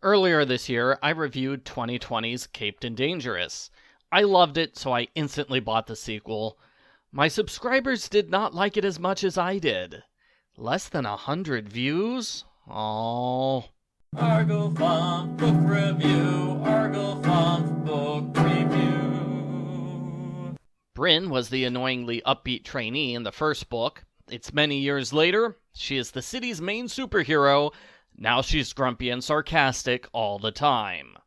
Earlier this year, I reviewed 2020's Caped and Dangerous. I loved it, so I instantly bought the sequel. My subscribers did not like it as much as I did. Less than 100 views? Oh. Arglefont Book Review, Arglefont Book Review. Bryn was the annoyingly upbeat trainee in the first book. It's many years later. She is the city's main superhero. Now she's grumpy and sarcastic all the time.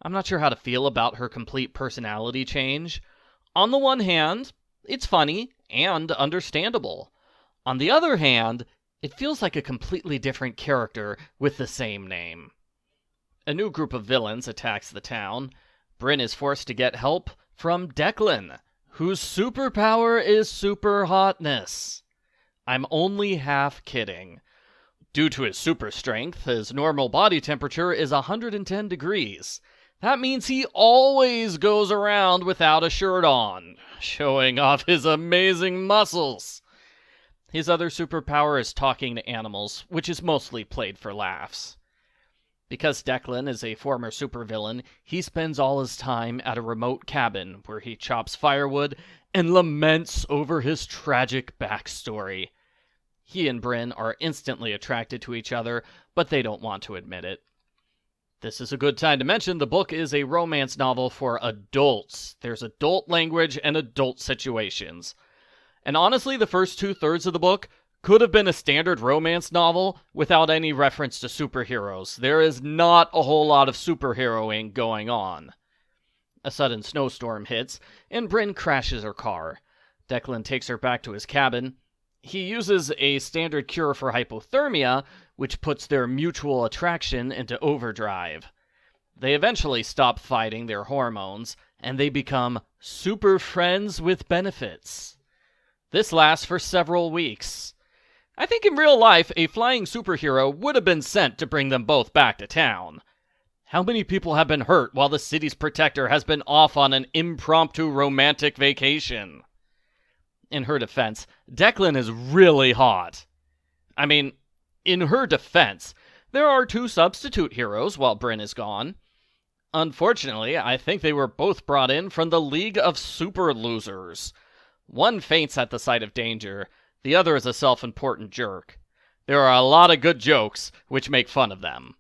I'm not sure how to feel about her complete personality change. On the one hand, it's funny and understandable. On the other hand, it feels like a completely different character with the same name. A new group of villains attacks the town. Bryn is forced to get help from Declan, whose superpower is super hotness. I'm only half kidding. Due to his super strength, his normal body temperature is 110 degrees. That means he always goes around without a shirt on, showing off his amazing muscles. His other superpower is talking to animals, which is mostly played for laughs. Because Declan is a former supervillain, he spends all his time at a remote cabin where he chops firewood and laments over his tragic backstory. He and Bryn are instantly attracted to each other, but they don't want to admit it. This is a good time to mention the book is a romance novel for adults. There's adult language and adult situations. And honestly, the first 2/3 of the book could have been a standard romance novel without any reference to superheroes. There is not a whole lot of superheroing going on. A sudden snowstorm hits, and Bryn crashes her car. Declan takes her back to his cabin. He uses a standard cure for hypothermia, which puts their mutual attraction into overdrive. They eventually stop fighting their hormones, and they become super friends with benefits. This lasts for several weeks. I think in real life, a flying superhero would have been sent to bring them both back to town. How many people have been hurt while the city's protector has been off on an impromptu romantic vacation? In her defense, Declan is really hot. I mean, in her defense, there are 2 substitute heroes while Bryn is gone. Unfortunately, I think they were both brought in from the League of Super Losers. One faints at the sight of danger, the other is a self-important jerk. There are a lot of good jokes which make fun of them.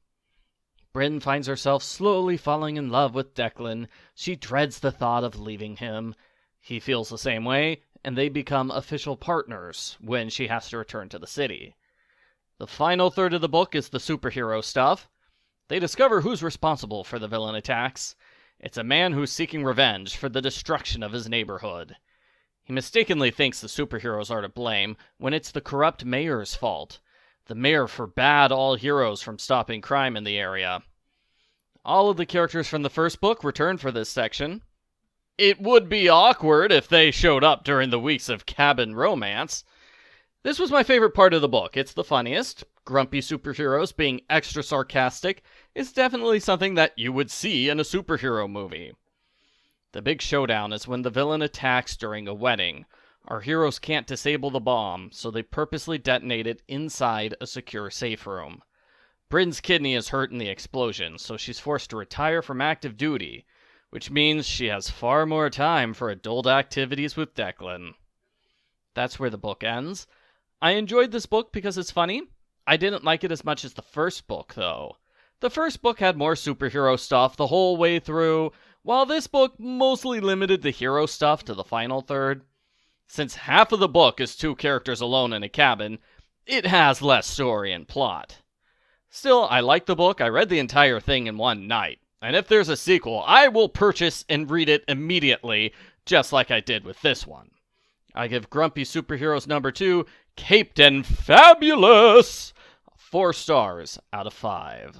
Bryn finds herself slowly falling in love with Declan. She dreads the thought of leaving him. He feels the same way, and they become official partners when she has to return to the city. The final third of the book is the superhero stuff. They discover who's responsible for the villain attacks. It's a man who's seeking revenge for the destruction of his neighborhood. He mistakenly thinks the superheroes are to blame when it's the corrupt mayor's fault. The mayor forbade all heroes from stopping crime in the area. All of the characters from the first book return for this section. It would be awkward if they showed up during the weeks of cabin romance. This was my favorite part of the book. It's the funniest. Grumpy superheroes being extra sarcastic is definitely something that you would see in a superhero movie. The big showdown is when the villain attacks during a wedding. Our heroes can't disable the bomb, so they purposely detonate it inside a secure safe room. Bryn's kidney is hurt in the explosion, so she's forced to retire from active duty, which means she has far more time for adult activities with Declan. That's where the book ends. I enjoyed this book because it's funny. I didn't like it as much as the first book, though. The first book had more superhero stuff the whole way through, while this book mostly limited the hero stuff to the final third. Since half of the book is 2 characters alone in a cabin, it has less story and plot. Still, I like the book. I read the entire thing in one night. And if there's a sequel, I will purchase and read it immediately, just like I did with this one. I give Grumpy Superheroes number 2, Caped and Fabulous, 4 stars out of 5.